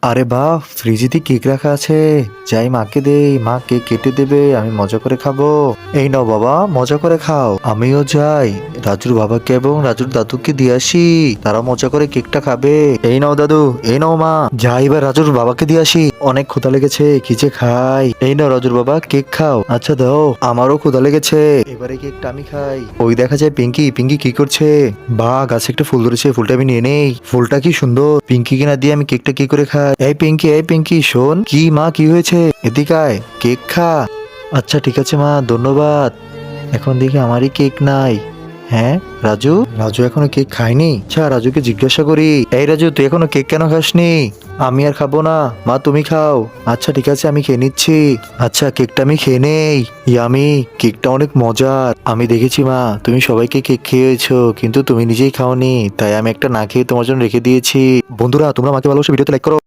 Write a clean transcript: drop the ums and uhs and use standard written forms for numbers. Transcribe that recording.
আরে বাহ, ফ্রিজে দিয়ে কেক রাখা আছে। যাই মাকে দেই, মা কেক কেটে দেবে, আমি মজা করে খাবো। এই নাও বাবা, মজা করে খাও। আমিও যাই, রাজুর বাবাকে এবং রাজুর দাদুকে দিয়ে আসি, তারা মজা করে কেকটা খাবে। এই নাও দাদু, এই নাও মা। যাই এবার রাজুর বাবাকে দিয়ে আসি, অনেক ক্ষুধা লেগেছে, কি যে খাই। এই নাও রাজুর বাবা, কেক খাও। আচ্ছা দাও, আমারও ক্ষুধা লেগেছে, এবারে কেকটা আমি খাই। ওই দেখা যায় পিঙ্কি, পিঙ্কি কি করছে? বাহ, গাছে একটা ফুল ধরেছে, ফুলটা আমি নিয়ে নেই। ফুলটা কি সুন্দর, পিঙ্কি কিনা দিয়ে আমি কেকটা কি করে খাই। এই পিঙ্কি, এই পিঙ্কি শোন। কি মা, কি হয়েছে? এদিকে আয়, কেক খা। আচ্ছা ঠিক আছে মা, ধন্যবাদ। এখন দেখি আমারই কেক নাই। হ্যাঁ, রাজু, রাজু এখনো কেক খায়নি। আচ্ছা রাজুকে জিজ্ঞাসা করি, এই রাজু তুই এখনো কেক কেন খাসনি? আমি আর খাবো না মা, তুমি খাও। আচ্ছা ঠিক আছে, আমি খেয়ে নিচ্ছি। আচ্ছা কেকটা আমি খেয়ে নেই। ইয়ামি, কেকটা অনেক মজার। আমি দেখেছি মা, তুমি সবাইকে কেক খেয়েছো, কিন্তু তুমি নিজেই খাওনি, তাই আমি একটা না খেয়ে তোমার জন্য রেখে দিয়েছি। বন্ধুরা, তোমরা মাকে ভালোবাসো, ভিডিওতে লাইক করো।